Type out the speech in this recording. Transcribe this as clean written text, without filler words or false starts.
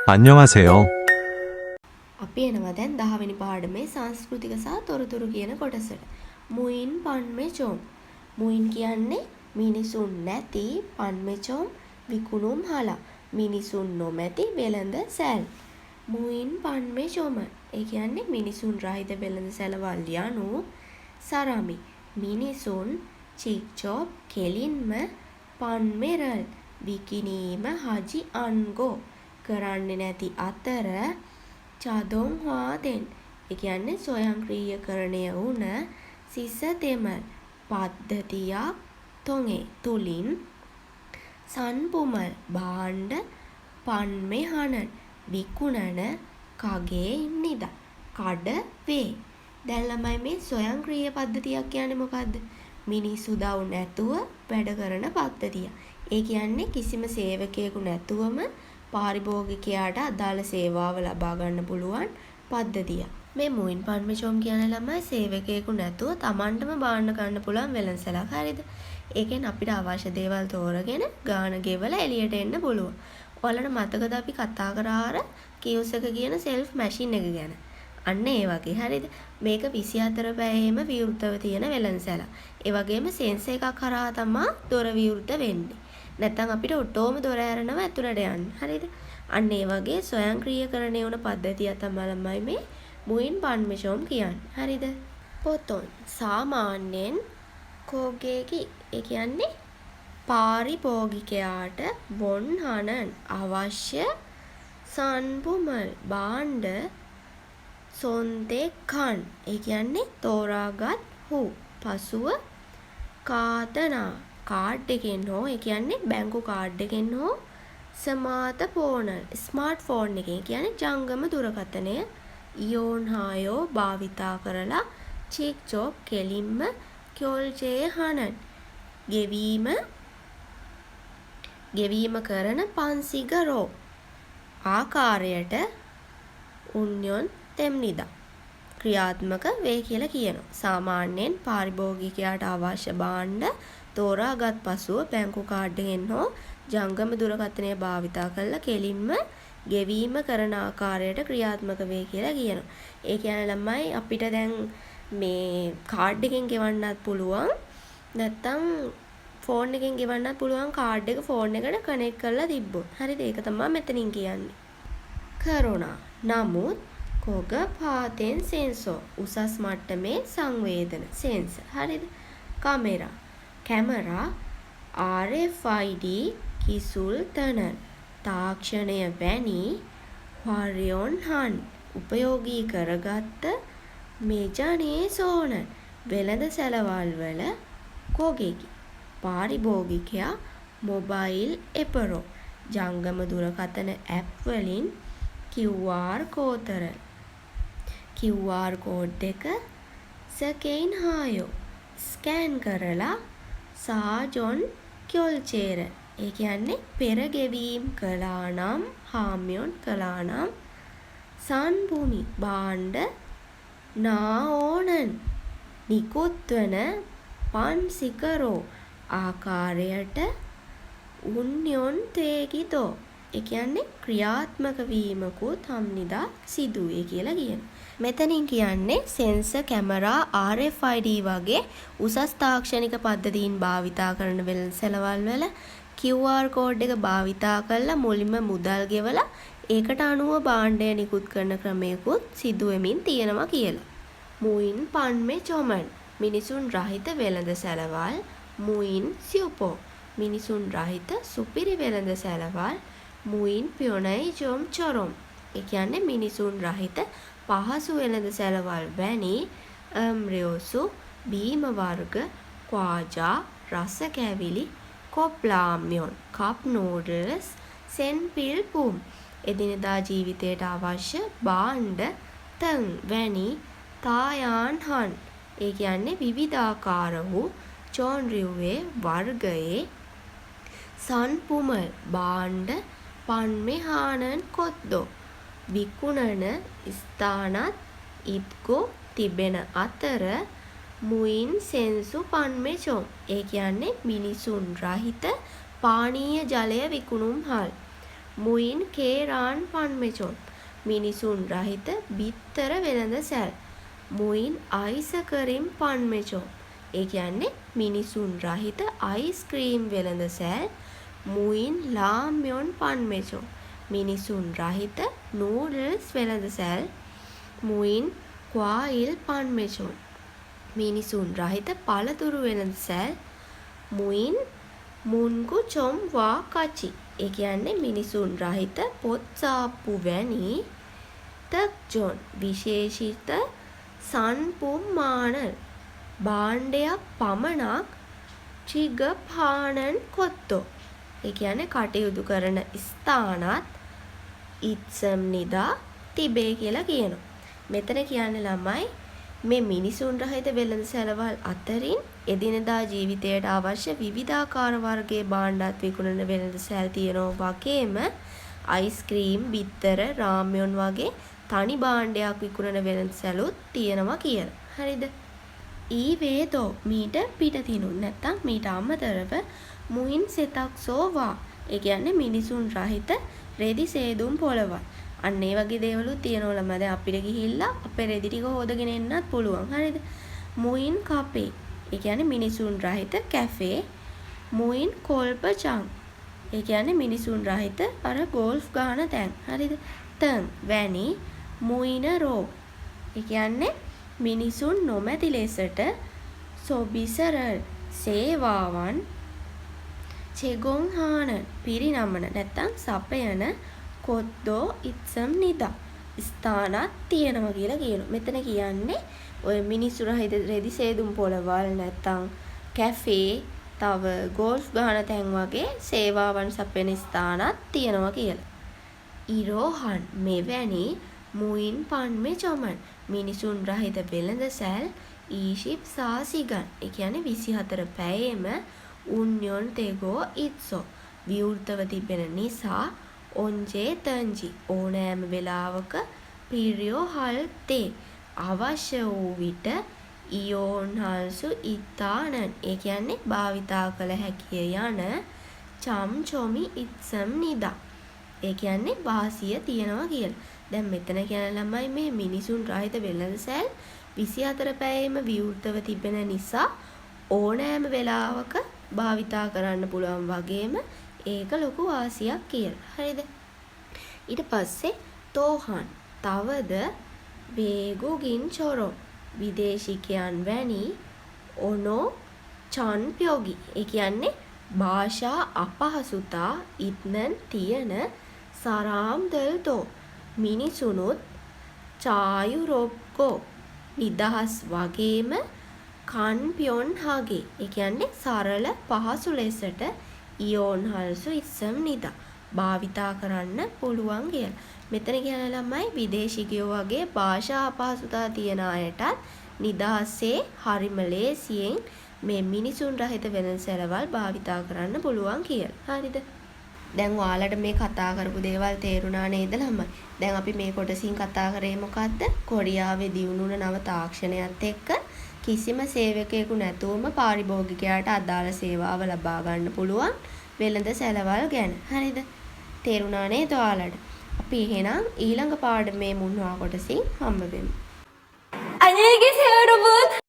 안녕하세요. අපි එනවා දැන් 10 වෙනි පාඩමේ සංස්කෘතික සහ තොරතුරු කියන කොටසට. මුයින් පන්මෙචොම්. මුයින් කියන්නේ මිනිසුන් නැති පන්මෙචොම් විකුණුම් හලා. මිනිසුන් නොමැති වෙළඳ සැල්. මුයින් පන්මෙචොම. ඒ කියන්නේ මිනිසුන් රහිත වෙළඳ සැලවල් යනු සරමි. මිනිසුන් චික්චොප් කෙලින්ම පන්මෙරල් විකිණීම හජි අන්ගෝ කරන්නේ නැති අතර චදොන් හාදෙන් ඒ කියන්නේ ස්වයංක්‍රීයකරණය වුණ සිසතෙමල් පද්ධතියක් තොගේ තුලින් සන්පුමල් භාණ්ඩ පන්මෙහනන් විකුණන කගේ ඉන්නිදා කඩ වේ. දැන් ළමයි මේ ස්වයංක්‍රීය පද්ධතියක් කියන්නේ මොකද්ද? මිනිස්සු දව් නැතුව වැඩ කරන පද්ධතිය. ඒ කියන්නේ කිසිම සේවකයෙකු නැතුවම පාරිභෝගිකයාට අදාළ සේවාව ලබා ගන්න පුළුවන් පද්ධතියක්. මේ මුයින් පන්මෙචොම් කියන ළමයි සේවකයෙකු නැතුව Tamanටම බාන්න ගන්න පුළුවන් වෙළඳසැලක්. හරිද? ඒකෙන් අපිට අවශ්‍ය දේවල් තෝරගෙන ගාන ගෙවලා එළියට එන්න පුළුවන්. ඔයාලට මතකද අපි කතා කරා අර කියොස් එක කියන සෙල්ෆ් මැෂින් එක ගැන? අන්න ඒ වගේ. හරිද? මේක 24 පැයෙම විවෘතව තියෙන වෙළඳසැලක්. ඒ වගේම සෙන්සර් එකක් කරා තමයි දොර විවෘත වෙන්නේ. නැත්නම් අපිට ඔටෝම දොර ඇරනවා ඇතුළට යන්න. හරිද? අන්න ඒ වගේ ස්වයංක්‍රීයකරණය වුණ පද්ධතිය තමයි මේ මුයින් පන්මෙචොම් කියන්නේ. හරිද? පොතොන් සාමාන්‍යයෙන් කෝගේකි ඒ කියන්නේ පාරිභෝගිකයාට වොන්හනන් අවශ්‍ය සන්පුමල් භාණ්ඩ සොන්තේ කන් ඒ කියන්නේ තෝරාගත් හු පසුව කාතනා කාඩ් එකෙන් හෝ ඒ කියන්නේ බැංකු කාඩ් එකෙන් හෝ සමාත ෆෝනල් ස්මාර්ට් ෆෝන් එකෙන් කියන්නේ ජංගම දුරකථනය ඉයෝන් හායෝ භාවිතා කරලා චෙක් චොප් කෙලින්ම කියොල්ජේ හනන් ගෙවීම කරන පන්සිගරෝ ආකාරයට උන්යොන් තෙම්නිදා ක්‍රියාත්මක වේ කියලා කියනවා. සාමාන්‍යයෙන් පාරිභෝගිකයාට අවශ්‍ය භාණ්ඩ තෝරාගත් පසුව බැංකු කාඩ් එකෙන් හෝ ජංගම දුරකථනය භාවිතා කරලා කෙලින්ම ගෙවීම කරන ආකාරයට ක්‍රියාත්මක වේ කියලා කියනවා. ඒ කියන්නේ ළමයි අපිට දැන් මේ කාඩ් එකෙන් ගෙවන්නත් පුළුවන් නැත්නම් ෆෝන් එකෙන් ගෙවන්නත් පුළුවන් කාඩ් එක ෆෝන් එකට කනෙක්ට් කරලා තිබ්බොත්. හරිද? ඒක තමයි මෙතනින් කියන්නේ. කරුණා. නමුත් කොග පාතෙන් සෙන්සෝ උසස් මට්ටමේ සංවේදන සෙන්සර්. හරිද? කැමරා RFID කිසුල් තනන් තාක්ෂණය වැනි හරියොන් හන් උපයෝගී කරගත්ත මෙජනේ සෝනන් වෙළඳ සැලවල් වල කෝගෙකි පාරිභෝගිකයා මොබයිල් එපරෝ ජංගම දුරකථන ඇප් වලින් QR කෝඩ් එක සකේන් හායෝ ස්කෑන් කරලා සාජොන් කියොල්චේර ඒ කියන්නේ පෙර ගෙවීම් කළා නම් හාමියොන් කළා නම් සන්භූමි භාණ්ඩ නාഓනන් නිකුත්වන පන්සිකරෝ ආකාරයට උන්යොන් තේගිතෝ ඒ කියන්නේ ක්‍රියාත්මක වීමකුත් හම්නිදා සිදුවේ කියලා කියනවා. මෙතනින් කියන්නේ සෙන්සර් කැමරා RFID වගේ උසස් තාක්ෂණික පද්ධතීන් භාවිතා කරන වෙළඳසැලවල් වල QR කෝඩ් එක භාවිතා කරලා මුලින්ම මුදල් ගෙවලා ඒකට අනුව භාණ්ඩය නිකුත් කරන ක්‍රමයකුත් සිදු වෙමින් තියෙනවා කියලා. මුයින් පන්මෙචොමන් මිනිසුන් රහිත වෙළඳසැලවල් මුයින් සියුපෝ මිනිසුන් රහිත සුපිරි වෙළඳසැලවල් මුයින් පියොනයි ජොම් චොරොම් ඒ කියන්නේ මිනිසුන් රහිත පහසු වෙළඳසැලවල් වැනි අම්රියෝසු බීම වර්ග ක්වාජා රස කැවිලි කොප්ලාම්යොන් කප් නූඩල්ස් සෙන්පිල් පුම් එදිනෙදා ජීවිතයට අවශ්‍ය භාණ්ඩ තන් වැනි තායාන් හන් ඒ කියන්නේ විවිධාකාර වූ චෝන්රියුවේ වර්ගයේ සන්පුමල් භාණ්ඩ පන්මෙහානන් කොද්දෝ විකුණන ස්ථානත් ඉත්කෝ තිබෙන අතර මුයින් සෙන්සු පන්මෙචොම් ඒ කියන්නේ මිනිසුන් රහිත පානීය ජලය විකුණුම් හල් මුයින් කේරාන් පන්මෙචොන් මිනිසුන් රහිත බිත්තර වෙළඳ සැල්. මුයින් අයිසකරින් පන්මෙචොන් ඒ කියන්නේ මිනිසුන් රහිත අයිස්ක්‍රීම් වෙළඳ සැල්. මුයින් ලාම්යොන් පන්මෙචොන් මිනිසුන් රහිත නූඩල්ස් වෙළඳ සැල්. මුයින් ක්වායිල් පන්මෙචොන් මිනිසුන් රහිත පළතුරු වෙළඳ සැල්. මුයින් මුන්කු චොම් වා කචි ඒ කියන්නේ මිනිසුන් රහිත පොත් සාප්පු වැනි තක්ජොන් විශේෂිත සන්පුම්මානල් භාණ්ඩයක් පමණක් චිගපානන් කොත්තෝ ඒ කියන්නේ කටයුතු කරන ස්ථානත් ඉත්සම් නිදා තිබේ කියලා කියනවා. මෙතන කියන්නේ ළමයි මේ මිනිසුන් රහිත වෙළඳ සැලවල් අතරින් එදිනෙදා ජීවිතයට අවශ්‍ය විවිධාකාර වර්ගයේ භාණ්ඩات විකුණන වෙළඳ සැල් තියෙනවා වගේම අයිස්ක්‍රීම්, බිත්තර, රාම්යොන් වගේ තනි භාණ්ඩයක් විකුණන වෙළඳ සැලුත් තියෙනවා කියලා. හරිද? ඊවේදෝ මීට පිටතිනුත් නැත්තම් මීට අමතරව මුයින් සෙතක් සෝවා ඒ කියන්නේ මිනිසුන් රහිත රෙදි සේදුම් පොළවල්. අන්න ඒ වගේ දේවලුත් තියෙනවා ළමයි. දැන් අපිට ගිහිල්ලා අපේ රෙදි ටික හොදගෙන එන්නත් පුළුවන්. හරිද? මුයින් කපේ ඒ කියන්නේ මිනිසුන් රහිත කැෆේ. මුයින් කොල්පචං ඒ කියන්නේ මිනිසුන් රහිත අර ගෝල්ෆ් ගහන තැන්. හරිද? තන් වැනි මුයින රෝ ඒ කියන්නේ මිනිසුන් නොමැති ලෙසට සොබිසරල් සේවාවන් චෙගොන්හාන පිරිනමන නැත්තම් සපයන කොද්දෝ ඉත්සම් නිදා ස්ථානත් තියෙනවා කියලා කියනවා. මෙතන කියන්නේ ඔය මිනිස්සු රහිත රෙදි සේදුම් පොළවල් නැත්තම් කැෆේ තව ගෝල්ෆ් ගහන තැන් වගේ සේවාවන් සපයන ස්ථානත් තියෙනවා කියලා. ඉරෝහන් මෙවැනි මුයින් පන්මේ චොමන් මිනිසුන් රහිත වෙළඳ සැල් ඊශිප් සාසිගන් ඒ කියන්නේ 24 පැයෙම උන්යොන් තෙගෝ ඉත්සෝ විවෘතව තිබෙන නිසා ඔන්ජේ තංජි ඕනෑම වෙලාවක පිරියෝ හල් තේ අවශ්‍ය වූ විට ඉයෝන් හල්සු ඉතානන් ඒ කියන්නේ භාවිතා කළ හැකිය යන චම්චොමි ඉත්සම් නිදා ඒ කියන්නේ වාසිය තියනවා කියලා. දැන් මෙතන කියන ළමයි මේ මිනිසුන් රහිත වෙළඳ සැල් 24 පැයෙම විවෘතව තිබෙන නිසා ඕනෑම වෙලාවක භාවිතා කරන්න පුළුවන් වගේම ඒක ලොකු වාසියක් කියලා. හරිද? ඊට පස්සේ තෝහන් තවද වේගුගින් චොරෝ විදේශිකයන් වැනි ඔනෝ චන්ප්‍යෝගි ඒ කියන්නේ භාෂා අපහසුතා ඉත්නන් තියෙන සරාම්දල්තෝ මිනිසුනුත් චායුරොක්කෝ නිදහස් වගේම කන්පියොන් හගේ ඒ කියන්නේ සරල පහසු ලෙසට ඉයෝන් හල්සු ඉස්සම් නිදා භාවිතා කරන්න පුළුවන් කියලා. මෙතන කියන ළමයි විදේශිකයෝ වගේ භාෂා අපහසුතා තියන අයටත් නිදහසේ හරිම ලේසියෙන් මේ මිනිසුන් රහිත වෙළඳ සැලවල් භාවිතා කරන්න පුළුවන් කියලා. හරිද? දැන් ඔයාලට මේ කතා කරපු දේවල් තේරුණා නේද ළමයි? දැන් අපි මේ කොටසින් කතා කරේ මොකද්ද? කොරියාවේ දියුණු වුණ නව තාක්ෂණයත් එක්ක කිසිම සේවකයෙකු නැතුවම පාරිභෝගිකයාට අදාළ සේවාව ලබා ගන්න පුළුවන් වෙළඳ සැලවල් ගැන. හරිද? තේරුණා නේද ඔයාලට? අපි එහෙනම් ඊළඟ පාඩමේ මුන්වා කොටසින් හම්බ වෙමු. 안녕히 계세요, 여러분.